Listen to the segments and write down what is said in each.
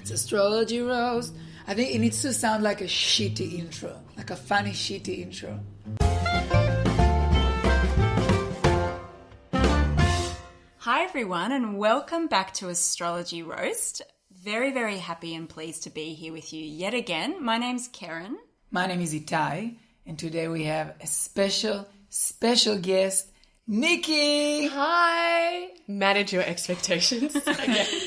It's Astrology Roast. I think it needs to sound like a shitty intro, like a funny shitty intro. Hi everyone and welcome back to Astrology Roast. Very, very happy and pleased to be here with you yet again. My name's Karen. My name is Itai, and today we have a special guest, Nicki. Hi. Manage your expectations.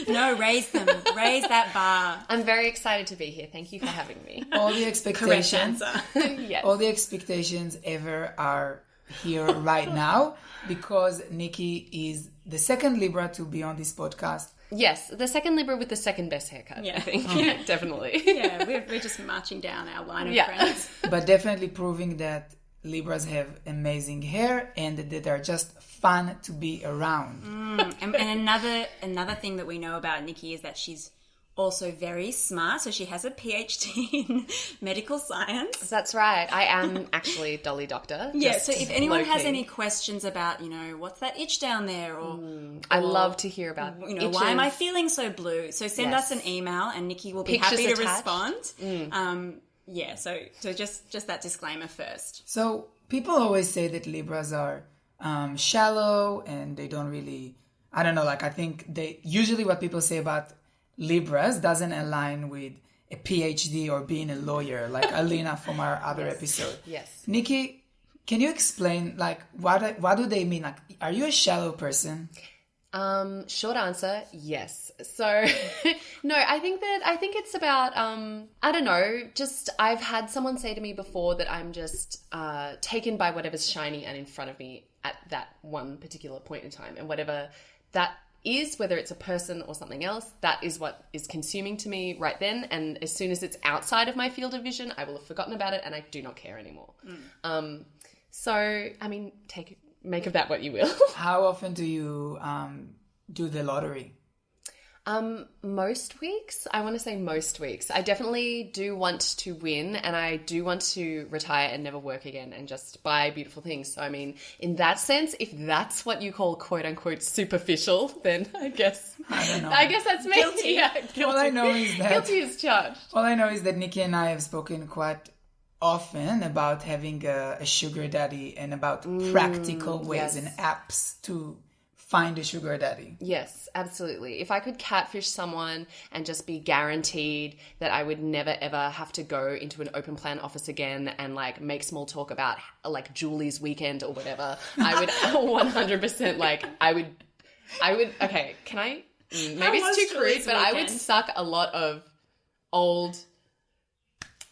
No, raise them. Raise that bar. I'm very excited to be here. Thank you for having me. All the expectations, Yes. all the expectations ever are here right now because Nicki is the second Libra to be on this podcast. Yes, the second Libra with the second best haircut, I think. Yeah, definitely. Yeah, we're just marching down our line of friends. But definitely proving that Libras have amazing hair and that they're just fun to be around. And another thing that we know about Nicki is that she's also very smart. So she has a PhD in medical science. That's right. I am actually Dolly Doctor. Yeah, so if anyone has any questions about, what's that itch down there? Or I love to hear about itches. Why am I feeling so blue? So send us an email and Nicki will be happy to respond. So just that disclaimer first. So people always say that Libras are shallow and they don't really, I think usually what people say about Libras doesn't align with a PhD or being a lawyer, like Alina from our other episode. Yes. Nicki, can you explain, what do they mean? Like, are you a shallow person? Short answer, yes. So, no, I think it's about, I've had someone say to me before that I'm just taken by whatever's shiny and in front of me at that one particular point in time. And whatever that is, whether it's a person or something else, that is what is consuming to me right then. And as soon as it's outside of my field of vision, I will have forgotten about it and I do not care anymore. Make of that what you will. How often do you do the lottery? Most weeks. I want to say most weeks. I definitely do want to win and I do want to retire and never work again and just buy beautiful things. So, in that sense, if that's what you call quote unquote superficial, then I guess that's me. Guilty. Yeah, guilty. All I know is that guilty is charged. All I know is that Nicki and I have spoken quite often about having a sugar daddy and about practical ways and apps to find a sugar daddy. Yes, absolutely. If I could catfish someone and just be guaranteed that I would never ever have to go into an open plan office again and make small talk about Julie's weekend or whatever, I would 100% I would okay, can I maybe it's too crude, but I would suck a lot of old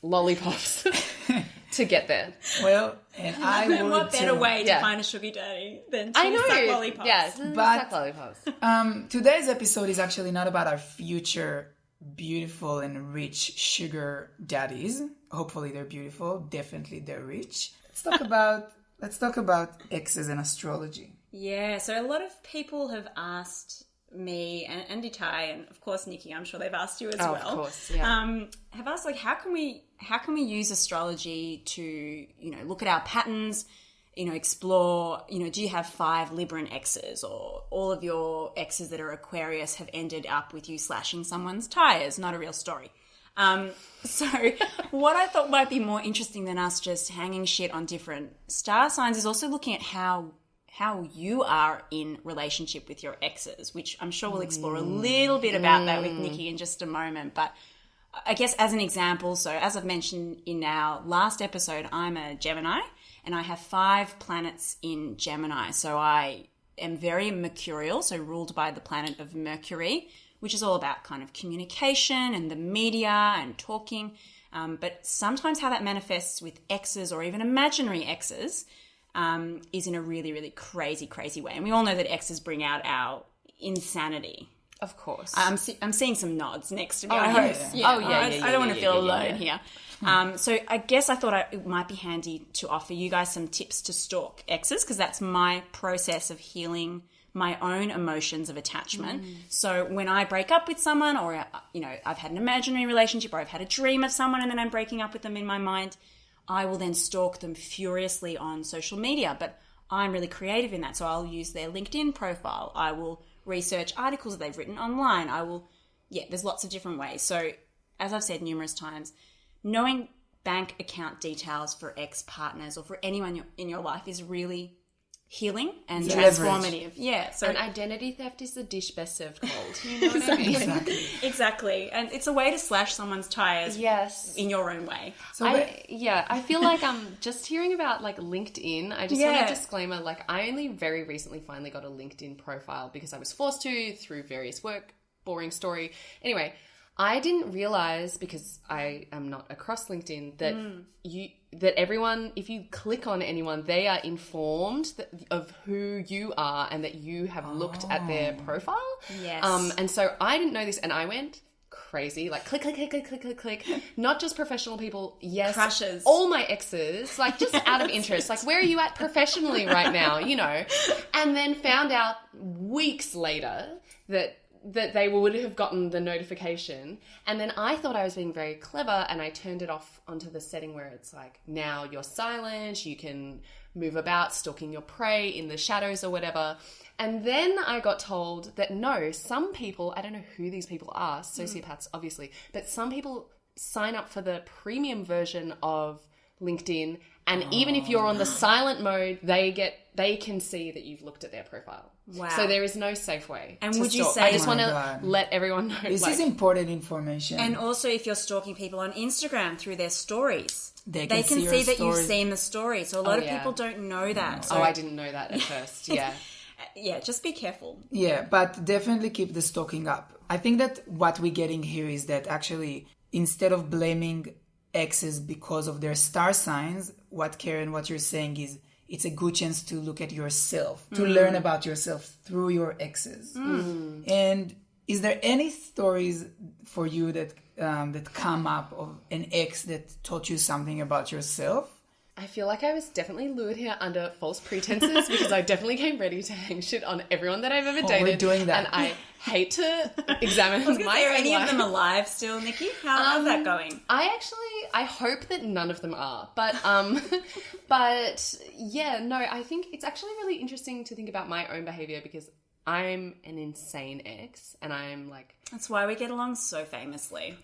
lollipops to get there. Well, and I would what better too. way to find a sugar daddy than to suck lollipops? Yes, but suck lollipops. Today's episode is actually not about our future beautiful and rich sugar daddies. Hopefully they're beautiful. Definitely they're rich. Let's talk about exes and astrology. Yeah, so a lot of people have asked me and Itai and of course Nicki, I'm sure they've asked you as well. Of course, yeah. Have asked how can we use astrology to look at our patterns, explore, do you have 5 Libran exes or all of your exes that are Aquarius have ended up with you slashing someone's tires? Not a real story. So what I thought might be more interesting than us just hanging shit on different star signs is also looking at how you are in relationship with your exes, which I'm sure we'll explore a little bit about that with Nicki in just a moment. But I guess as an example, so as I've mentioned in our last episode, I'm a Gemini and I have 5 planets in Gemini. So I am very mercurial, so ruled by the planet of Mercury, which is all about kind of communication and the media and talking. But sometimes how that manifests with exes or even imaginary exes is in a really, really crazy, crazy way. And we all know that exes bring out our insanity. Of course. I'm seeing some nods next to me. I don't want to feel alone here. So I guess I thought it might be handy to offer you guys some tips to stalk exes because that's my process of healing my own emotions of attachment. So when I break up with someone or, I've had an imaginary relationship or I've had a dream of someone and then I'm breaking up with them in my mind, I will then stalk them furiously on social media. But I'm really creative in that. So I'll use their LinkedIn profile. I will research articles that they've written online. I will there's lots of different ways. So as I've said numerous times, knowing bank account details for ex-partners or for anyone in your life is really healing and transformative. Yeah. So and identity theft is the dish best served cold. You know what I mean? Exactly. And it's a way to slash someone's tires in your own way. So I feel like just hearing about like LinkedIn, I just want a disclaimer, like I only very recently finally got a LinkedIn profile because I was forced to through various work, boring story. Anyway, I didn't realize, because I am not across LinkedIn, that that everyone, if you click on anyone, they are informed of who you are and that you have looked at their profile. Yes. And so I didn't know this, and I went crazy, like click, click, click, click, click, click, click. Not just professional people, yes, crushes, all my exes, like just out of interest, like where are you at professionally right now, you know? And then found out weeks later that they would have gotten the notification. And then I thought I was being very clever, and I turned it off onto the setting where it's like, now you're silent, you can move about stalking your prey in the shadows or whatever. And then I got told that no, some people, I don't know who these people are, sociopaths obviously, but some people sign up for the premium version of LinkedIn, and even if you're on the silent mode, they can see that you've looked at their profile. Wow. So there is no safe way. And to would you stalk. say, I just want to let everyone know this is important information. And also, if you're stalking people on Instagram through their stories, they can see your that stories. you've seen the story. So a lot of people don't know that. So, I didn't know that at first. Yeah. Yeah, just be careful. Yeah, but definitely keep the stalking up. I think that what we're getting here is that actually, instead of blaming exes because of their star signs, what you're saying is it's a good chance to look at yourself, to learn about yourself through your exes. And is there any stories for you that come up of an ex that taught you something about yourself? I feel like I was definitely lured here under false pretenses because I definitely came ready to hang shit on everyone that I've ever dated. We're doing that. And I hate to examine my Are own any life. of them alive still, Nicki? How's that going? I hope that none of them are. But yeah, no, I think it's actually really interesting to think about my own behavior because I'm an insane ex, and I'm like... That's why we get along so famously.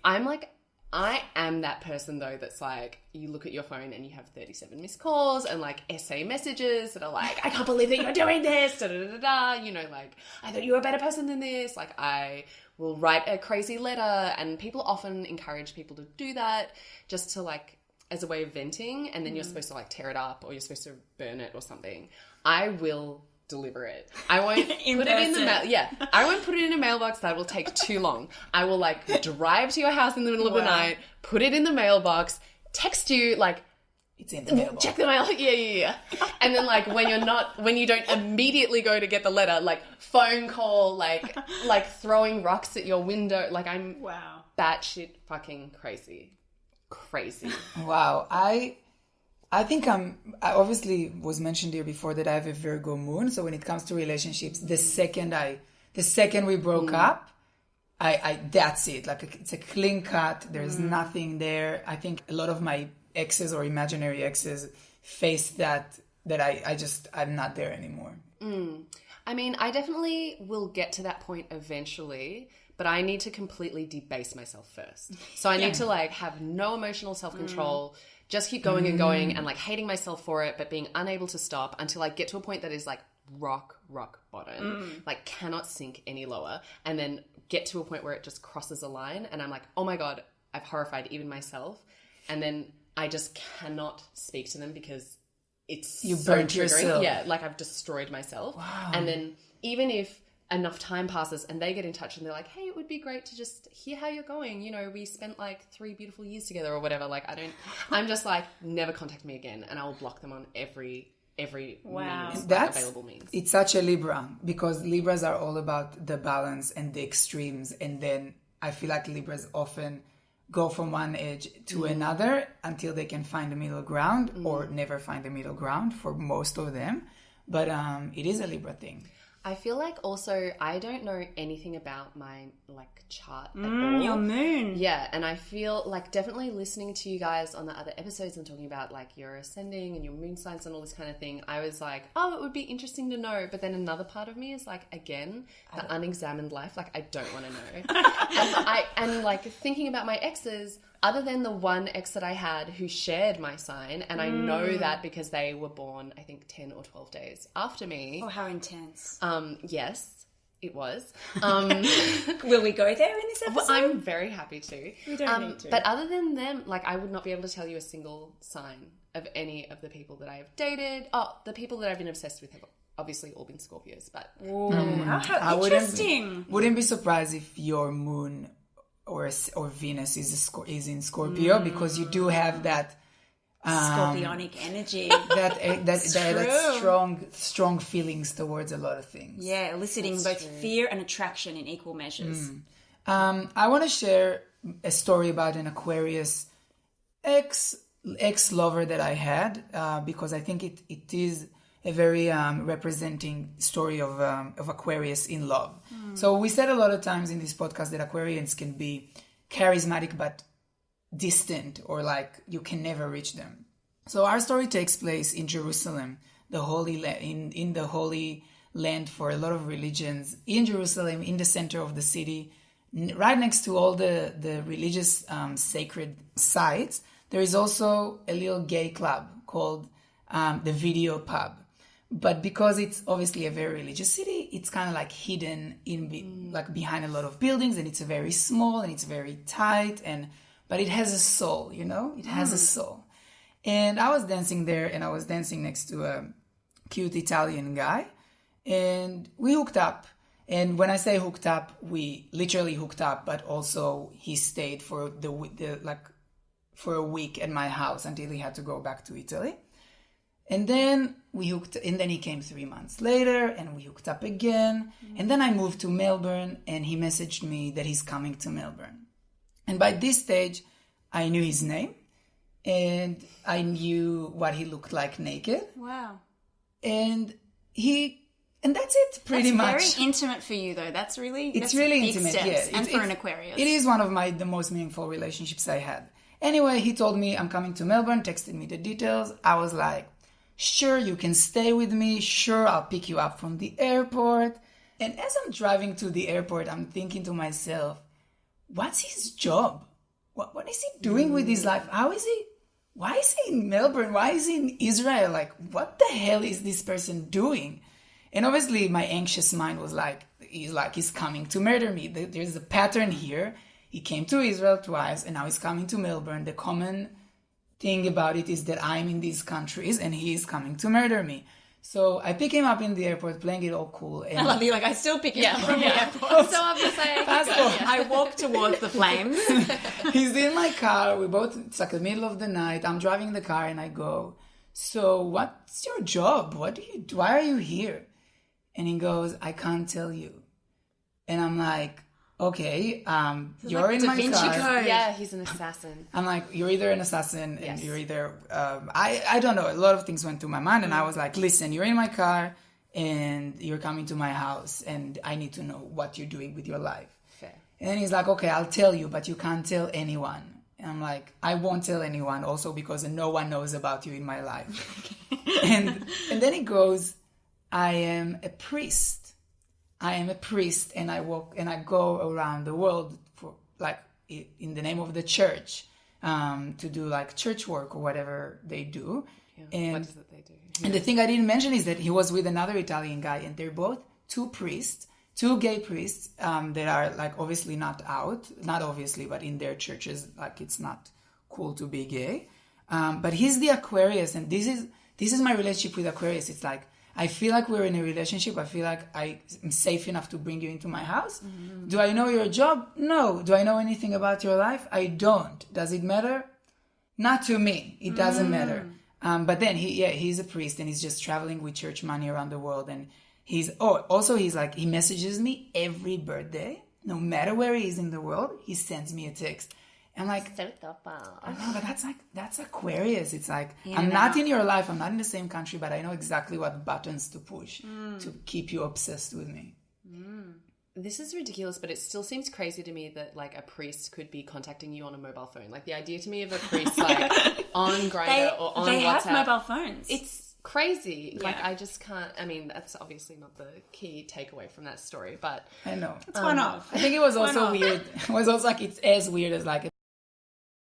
I am that person, though, that's like, you look at your phone and you have 37 missed calls and, like, essay messages that are like, I can't believe that you're doing this, da-da-da-da-da, you know, like, I thought you were a better person than this. Like, I will write a crazy letter, and people often encourage people to do that just to, like, as a way of venting, and then you're supposed to, like, tear it up or you're supposed to burn it or something. I will deliver it. I won't put it in the mail. Yeah, I won't put it in a mailbox. That will take too long. I will like drive to your house in the middle of the night, put it in the mailbox, text you like it's in the mailbox. Check the mail. Yeah. And then like when you don't immediately go to get the letter, like phone call, like throwing rocks at your window. Like I'm batshit fucking crazy. Wow. I think I obviously was mentioned here before that I have a Virgo moon. So when it comes to relationships, the second we broke up, I that's it. Like it's a clean cut. There's nothing there. I think a lot of my exes or imaginary exes face that I'm not there anymore. I mean, I definitely will get to that point eventually, but I need to completely debase myself first. So I need to like have no emotional self-control. Just keep going and going and like hating myself for it, but being unable to stop until I get to a point that is like rock bottom, like cannot sink any lower, and then get to a point where it just crosses a line and I'm like, oh my God, I've horrified even myself. And then I just cannot speak to them because it's you so burnt triggering. yourself. Yeah, like I've destroyed myself. Wow. And then even if enough time passes and they get in touch and they're like, hey, it would be great to just hear how you're going. You know, we spent like 3 beautiful years together or whatever. Like I'm just like, never contact me again. And I will block them on every means, available means. It's such a Libra because Libras are all about the balance and the extremes. And then I feel like Libras often go from one edge to another until they can find a middle ground or never find a middle ground for most of them. But it is a Libra thing. I feel like also I don't know anything about my like chart at all. Your moon. Yeah, and I feel like definitely listening to you guys on the other episodes and talking about like your ascending and your moon signs and all this kind of thing, I was like, oh, it would be interesting to know. But then another part of me is like, again, the unexamined life, like I don't want to know. and like thinking about my exes, other than the one ex that I had who shared my sign, and I know that because they were born, I think, 10 or 12 days after me. Oh, how intense. Yes, it was. Will we go there in this episode? Well, I'm very happy to. We don't need to. But other than them, like I would not be able to tell you a single sign of any of the people that I have dated. Oh, the people that I've been obsessed with have obviously all been Scorpios, but... How interesting. Wouldn't be surprised if your moon or Venus is in Scorpio, because you do have that Scorpionic energy. that strong feelings towards a lot of things. Yeah, eliciting both fear and attraction in equal measures. I want to share a story about an Aquarius ex-lover that I had, because I think it is a very representing story of Aquarius in love. So we said a lot of times in this podcast that Aquarians can be charismatic but distant, or like you can never reach them. So our story takes place in Jerusalem, the holy in the Holy Land for a lot of religions, in Jerusalem, in the center of the city, right next to all the religious sacred sites. There is also a little gay club called the Video Pub. But because it's obviously a very religious city, it's kind of like hidden like behind a lot of buildings, and it's very small and it's very tight, but it has a soul, you know? It has a soul. And I was dancing there, and I was dancing next to a cute Italian guy, and we hooked up. And when I say hooked up, we literally hooked up, but also he stayed for for a week at my house until he had to go back to Italy. And then he came 3 months later, and we hooked up again. And then I moved to Melbourne, and he messaged me that he's coming to Melbourne. And by this stage, I knew his name, and I knew what he looked like naked. Wow. And that's it, pretty much. It's very intimate for you, though. That's really intimate, steps. yeah. And for an Aquarius. It is one of the most meaningful relationships I had. Anyway, he told me I'm coming to Melbourne, texted me the details. I was like, sure, you can stay with me. Sure, I'll pick you up from the airport. And as I'm driving to the airport, I'm thinking to myself, what's his job? What is he doing with his life? Why is he in Melbourne? Why is he in Israel? Like, what the hell is this person doing? And obviously my anxious mind was like, he's coming to murder me. There's a pattern here. He came to Israel twice, and now he's coming to Melbourne. The common thing about it is that I'm in these countries, and he is coming to murder me. So I pick him up in the airport, playing it all cool. And I love you. Like, I still pick him up from the airport. So I'm just like, I walk towards the flames. He's in my car. It's like the middle of the night. I'm driving the car, and I go, so what's your job? What do you do? Why are you here? And he goes, I can't tell you. And I'm like, okay, you're like in my Da Vinci car. Code. yeah, he's an assassin. I'm like, you're either an assassin, and Yes. you're either, I don't know, a lot of things went through my mind, and I was like, listen, you're in my car, and you're coming to my house, and I need to know what you're doing with your life. Fair. And then he's like, okay, I'll tell you, but you can't tell anyone. And I'm like, I won't tell anyone, also because no one knows about you in my life. and then he goes, I am a priest. And I go around the world for like in the name of the church, to do like church work or whatever they do. Yeah. And what is it they do? and the thing I didn't mention is that he was with another Italian guy, and they're both two gay priests, that are like obviously not obviously, but in their churches, like it's not cool to be gay. But he's the Aquarius, and this is my relationship with Aquarius. It's like, I feel like we're in a relationship. I feel like I'm safe enough to bring you into my house. Mm-hmm. Do I know your job? No. Do I know anything about your life? I don't. Does it matter? Not to me. It doesn't matter. But then he's a priest, and he's just traveling with church money around the world. And he's like, he messages me every birthday, no matter where he is in the world. He sends me a text. I'm like, So thoughtful. I know, but that's Aquarius. It's like, I'm not in your life, I'm not in the same country, but I know exactly what buttons to push to keep you obsessed with me. This is ridiculous, but it still seems crazy to me that like a priest could be contacting you on a mobile phone. Like the idea to me of a priest like on Grindr or on WhatsApp. They have mobile phones. It's crazy. Like I just can't. I mean, that's obviously not the key takeaway from that story, but I know. It's one off. I think it was also weird. It was also like, it's as weird as like